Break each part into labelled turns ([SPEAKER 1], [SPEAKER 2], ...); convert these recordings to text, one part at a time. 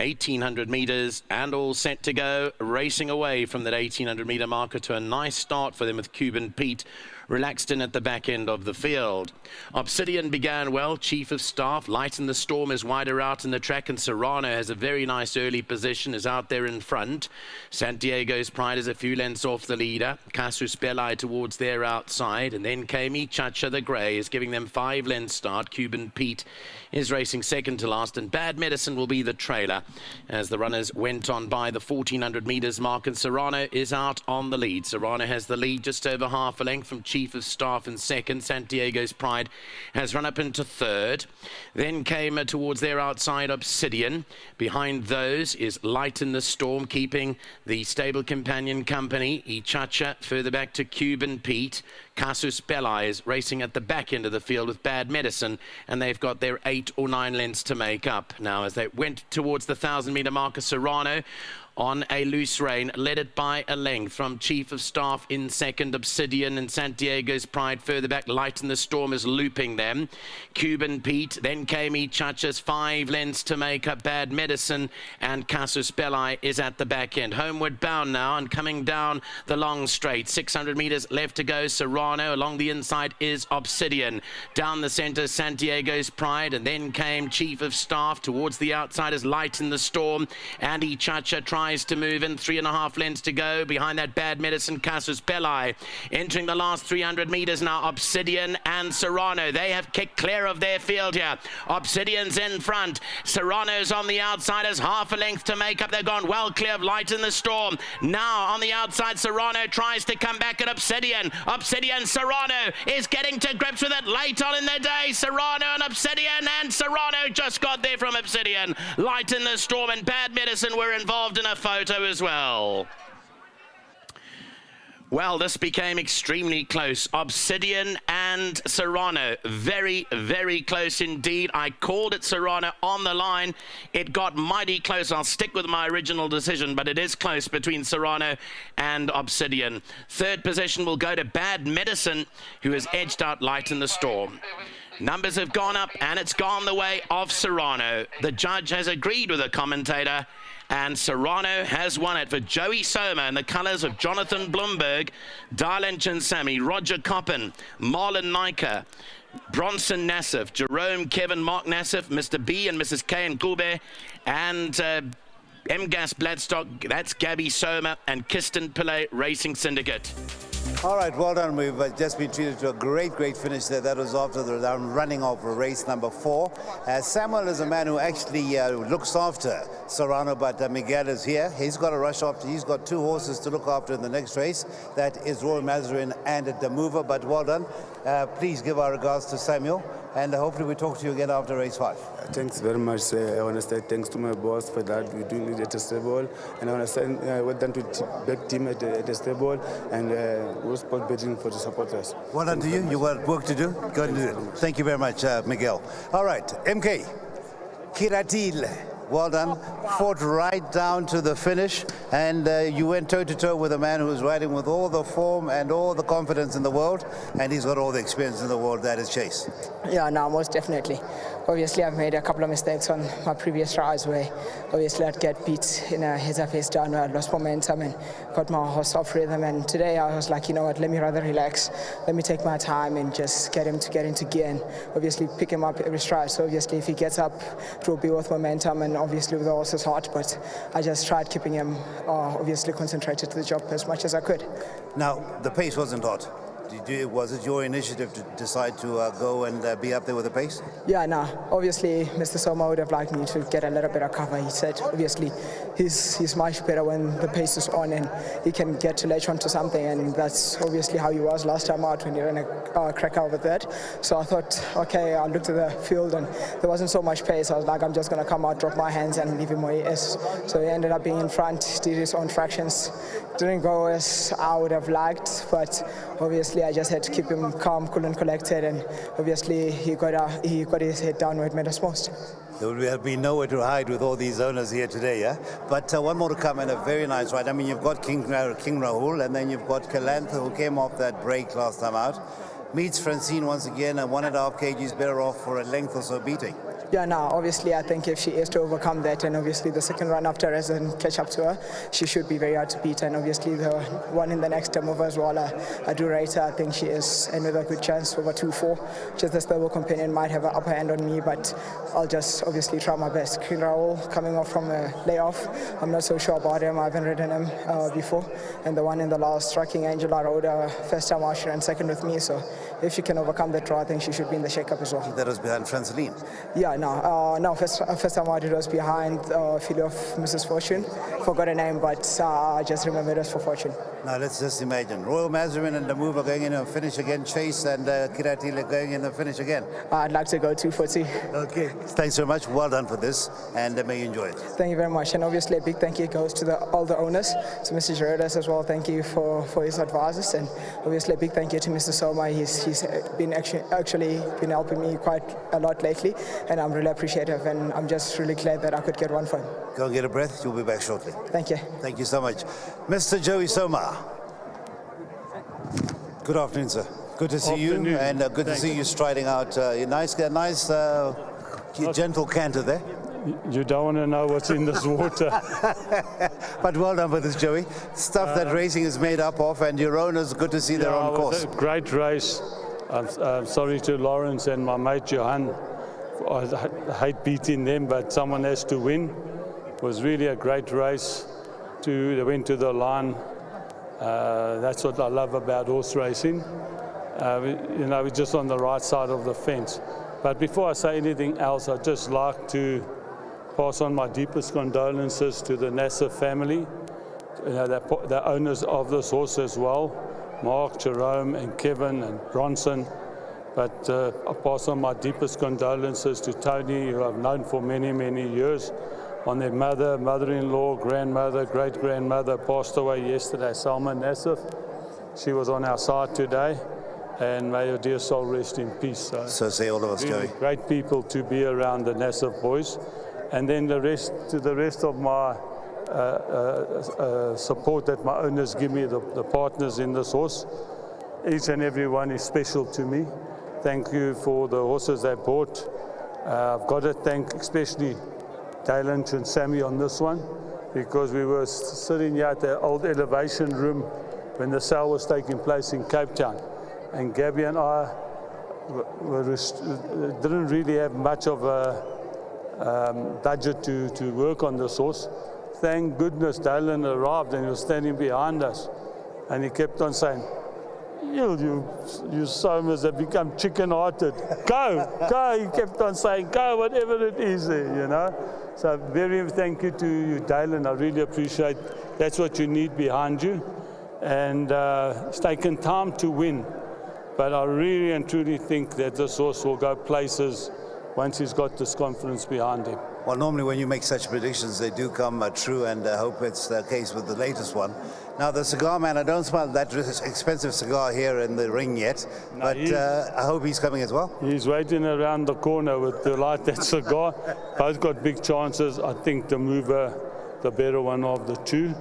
[SPEAKER 1] 1800 meters and all set to go, racing away from that 1800 meter marker to a nice start for them with Cuban Pete relaxed in at the back end of the field. Obsidian began well, chief of staff. Light in the Storm is wider out in the track, and Serrano has a very nice early position, is out there in front. Santiago's Pride is a few lengths off the leader. Casus Belli towards their outside, and then came Chacha the Grey is giving them 5 lengths start. Cuban Pete is racing second to last, and Bad Medicine will be the trailer as the runners went on by the 1400 meters mark, and Serrano is out on the lead. Serrano has the lead just over half a length from chief of staff in second. Santiago's Pride has run up into third. Then came towards their outside Obsidian. Behind those is Light in the Storm, keeping the stable companion company. Chacha further back to Cuban Pete. Casus Belli is racing at the back end of the field with Bad Medicine, and they've got their 8 or 9 lengths to make up. Now, as they went towards the 1000 meter marker, Serrano on a loose rein, led it by a length from chief of staff in second. Obsidian and Santiago's Pride further back. Light in the Storm is looping them. Cuban Pete, then came Chacha's 5 lengths to make up Bad Medicine, and Casus Belli is at the back end. Homeward bound now and coming down the long straight. 600 meters left to go. Serrano along the inside is Obsidian. Down the center, Santiago's Pride, and then came chief of staff. Towards the outside is Light in the Storm, and Chacha tries to move in. 3.5 lengths to go. Behind that, Bad Medicine, Casus Belli. Entering the last 300 meters now, Obsidian and Serrano. They have kicked clear of their field here. Obsidian's in front. Serrano's on the outside as half a length to make up. They've gone well clear of Light in the Storm. Now on the outside, Serrano tries to come back at Obsidian. Serrano is getting to grips with it late on in the day. Serrano and Obsidian, and Serrano just got there from Obsidian. Light in the Storm and Bad Medicine were involved in a photo as well. Well, this became extremely close. Obsidian and Serrano, very, very close indeed. I called it Serrano on the line. It got mighty close. I'll stick with my original decision, but it is close between Serrano and Obsidian. Third position will go to Bad Medicine, who has edged out Light in the Storm. Numbers have gone up, and it's gone the way of Serrano. The judge has agreed with the commentator, and Serrano has won it for Joey Soma in the colours of Jonathan Bloomberg, Darlene Chinsami, Roger Coppin, Marlon Nyker, Bronson Nassif, Jerome Kevin Mark Nassif, Mr. B and Mrs. K and Gulbe, and M-Gas Bladstock, that's Gabby Soma, and Kirsten Pillay Racing Syndicate.
[SPEAKER 2] All right, well done. We've just been treated to a great finish there. That was after the running of race number 4. Samuel is a man who actually looks after Serrano, but Miguel is here. He's got to rush after. He's got 2 horses to look after in the next race. That is Royal Mazarin and the Mover, but well done. Please give our regards to Samuel, and hopefully we talk to you again after race 5.
[SPEAKER 3] Thanks very much. I want to say thanks to my boss for that. We're doing it at the stable, and I want to say well done to the back team at the stable, and we're sport betting for the supporters.
[SPEAKER 2] Well done to you. You got work to do. Go and do it. Thank you very much, Miguel. All right, MK Kiratil. Well done. Fought right down to the finish, and you went toe-to-toe with a man who was riding with all the form and all the confidence in the world, and he's got all the experience in the world. That is Chase.
[SPEAKER 4] Yeah, no, most definitely. Obviously, I've made a couple of mistakes on my previous rides where obviously I'd get beat in a head-to-face down where I lost momentum and got my horse off rhythm. And today I was like, you know what, let me rather relax. Let me take my time and just get him to get into gear and obviously pick him up every stride. So obviously if he gets up, it will be with momentum and obviously with the horse's heart. But I just tried keeping him obviously concentrated to the job as much as I could.
[SPEAKER 2] Now, the pace wasn't hot. Was it your initiative to decide to go and be up there with the pace?
[SPEAKER 4] Yeah, no. Obviously, Mr. Soma would have liked me to get a little bit of cover. He said, obviously, he's much better when the pace is on and he can get to latch onto something, and that's obviously how he was last time out when he ran a cracker over that. So I thought, okay, I looked at the field and there wasn't so much pace. I was like, I'm just going to come out, drop my hands and leave him where he is. So he ended up being in front, did his own fractions. Didn't go as I would have liked, but obviously I just had to keep him calm, cool and collected, and obviously he got his head down where it matters most.
[SPEAKER 2] There will have been nowhere to hide with all these owners here today, yeah? But one more to come, and a very nice ride. I mean, you've got King Rahul, and then you've got Kalantha, who came off that break last time out. Meets Francine once again, and 1.5 kgs better off for a length or so beating.
[SPEAKER 4] Yeah, no, obviously I think if she is to overcome that, and obviously the second run after her and catch up to her, she should be very hard to beat. And obviously the one in the next term over as well, I do rate her. I think she is in with a good chance over 2-4. Just the stable companion might have an upper hand on me, but I'll just obviously try my best. Queen Raoul coming off from a layoff, I'm not so sure about him. I haven't ridden him before. And the one in the last, Striking Angel, I rode her first time out, she ran second with me. So if she can overcome that draw, I think she should be in the shake-up as well.
[SPEAKER 2] That was behind Franceline.
[SPEAKER 4] Yeah, no, first time out it was behind filly of Mrs. Fortune. Forgot her name, but I just remember it was for Fortune.
[SPEAKER 2] Now let's just imagine Royal Mazarin and the Mover going in and finish again, Chase and Kiratile going in and finish again.
[SPEAKER 4] I'd like to go 240.
[SPEAKER 2] Okay, thanks very much. Well done for this, and may you enjoy it.
[SPEAKER 4] Thank you very much, and obviously a big thank you goes to all the owners, to Mr. Gerardas as well. Thank you for his advices, and obviously a big thank you to Mr. Soma. He's been actually been helping me quite a lot lately, and I'm really appreciative, and I'm just really glad that I could get one for him.
[SPEAKER 2] Go and get a breath. You'll be back shortly.
[SPEAKER 4] Thank you.
[SPEAKER 2] Thank you so much. Mr. Joey Soma. Good afternoon, sir. Good to see you, and good to see you striding out. Nice, gentle canter there.
[SPEAKER 5] You don't want to know what's in this water.
[SPEAKER 2] But well done for this, Joey. Stuff that racing is made up of, and your owners, good to see they're on course.
[SPEAKER 5] It was a great race. I'm sorry to Lawrence and my mate Johan. I hate beating them, but someone has to win. It was really a great race. They went to the line. That's what I love about horse racing. We're just on the right side of the fence. But before I say anything else, I'd just like to pass on my deepest condolences to the Nassif family, the owners of this horse as well, Mark, Jerome, and Kevin, and Bronson. But I pass on my deepest condolences to Tony, who I've known for many, many years, on their mother, mother-in-law, grandmother, great-grandmother passed away yesterday, Salma Nassif. She was on our side today, and may your dear soul rest in peace.
[SPEAKER 2] So say all of us,
[SPEAKER 5] really
[SPEAKER 2] Joey.
[SPEAKER 5] Great people to be around the Nassif boys. And then the rest of my support that my owners give me, the partners in this horse. Each and every one is special to me. Thank you for the horses they bought. I've got to thank especially Dalen and Sammy on this one, because we were sitting here at the old elevation room when the sale was taking place in Cape Town. And Gabby and I didn't really have much of a budget to work on this horse. Thank goodness Dalen arrived and he was standing behind us. And he kept on saying, you Somers have become chicken-hearted. Go, he kept on saying, go, whatever it is there, you know. So very thank you to you, Dalen. I really appreciate that's what you need behind you. And it's taken time to win. But I really and truly think that this horse will go places once he's got this confidence behind him.
[SPEAKER 2] Well, normally when you make such predictions, they do come true, and I hope it's the case with the latest one. Now, the cigar man, I don't smell that expensive cigar here in the ring yet, no, but I hope he's coming as well.
[SPEAKER 5] He's waiting around the corner to light that cigar. Both got big chances. I think the Mover, the better one of the two.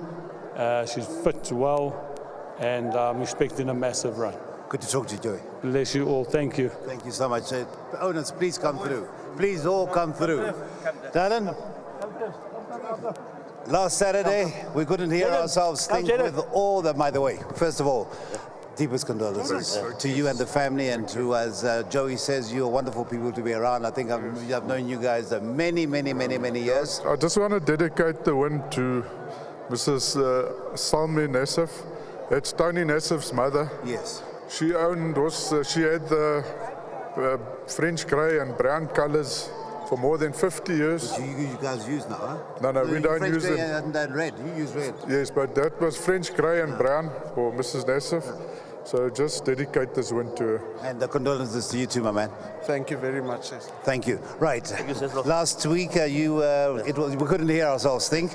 [SPEAKER 5] She's fit well, and I'm expecting a massive run.
[SPEAKER 2] Good to talk to you, Joey.
[SPEAKER 5] Bless you all. Thank you.
[SPEAKER 2] Thank you so much. Owners, please come through. Please all come through. Dalen? Last Saturday, we couldn't hear ourselves think with all that, by the way. First of all, deepest condolences to you and the family, and to, as Joey says, you're wonderful people to be around. I think I've known you guys many, many, many, many years.
[SPEAKER 6] I just want to dedicate the win to Mrs. Salmi Nassif. That's Tony Nassif's mother.
[SPEAKER 2] Yes.
[SPEAKER 6] She owned she had the French grey and brown colours for more than 50 years.
[SPEAKER 2] Which you guys use now, huh?
[SPEAKER 6] No, we don't use it.
[SPEAKER 2] French grey and red. You use red.
[SPEAKER 6] Yes, but that was French grey and brown for Mrs. Nassif. So just dedicate this win to her.
[SPEAKER 2] And the condolences to you too, my man.
[SPEAKER 7] Thank you very much.
[SPEAKER 2] Thank you. Right. Last week, we couldn't hear ourselves think.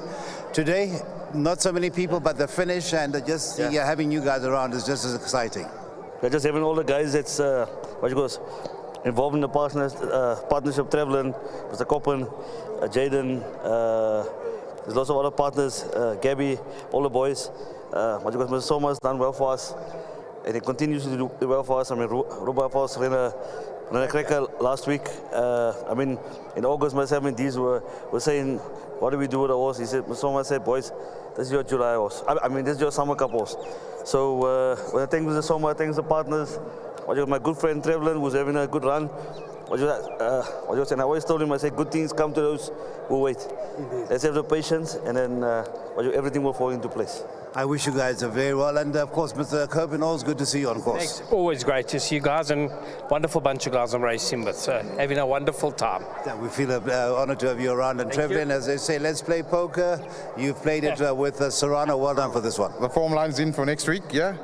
[SPEAKER 2] Today, not so many people, but the finish and just having you guys around is just as exciting.
[SPEAKER 8] We're just having all the guys that's involved in the partnership, traveling, Mr. Coppen, Jaden, there's lots of other partners, Gabby, all the boys. Mr. Soma's done well for us, and he continues to do well for us. I mean, Ruba for us, Serrano, When I cracker last week, I mean, in August, myself and these were saying, what do we do with the horse? He said, Soma said, boys, this is your July horse. I mean, this is your summer cup horse. So when I thank Mr. Soma, I thank the partners. My good friend Trevlin, who's having a good run. And I always told him, I said, good things come to those who wait. Let's have the patience, and then everything will fall into place.
[SPEAKER 2] I wish you guys very well, and of course, Mr. Copen, always good to see you on course.
[SPEAKER 7] Thanks. Always great to see you guys, and wonderful bunch of guys I'm racing with, so having a wonderful time.
[SPEAKER 2] Yeah, we feel honoured to have you around, and Trevlin, as they say, let's play poker. You've played it with Serrano. Well done for this one.
[SPEAKER 9] The form line's in for next week, yeah?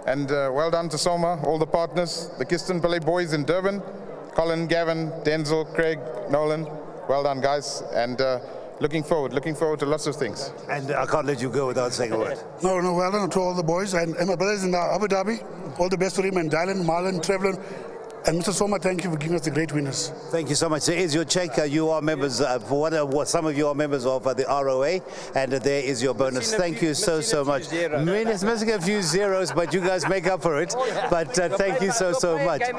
[SPEAKER 9] And well done to Soma, all the partners, the Kiston Ballet boys in Durban, Colin, Gavin, Denzel, Craig, Nolan. Well done, guys, and looking forward to lots of things.
[SPEAKER 2] And I can't let you go without saying a word.
[SPEAKER 10] No, well done to all the boys, and my brothers in Abu Dhabi. All the best to him, and Dylan, Marlon, Trevlin, and Mr. Soma, thank you for giving us the great winners.
[SPEAKER 2] Thank you so much. There is your check. You are members, some of you are members of the ROA, and there is your bonus. Thank you so much. I mean, it's missing a few zeros, but you guys make up for it. But thank you so much. Thank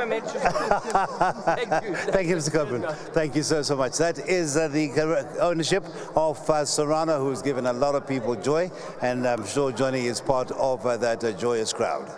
[SPEAKER 2] you, Mr. Copen. Thank you so much. That is the ownership of Serrano, who's given a lot of people joy, and I'm sure Johnny is part of that joyous crowd.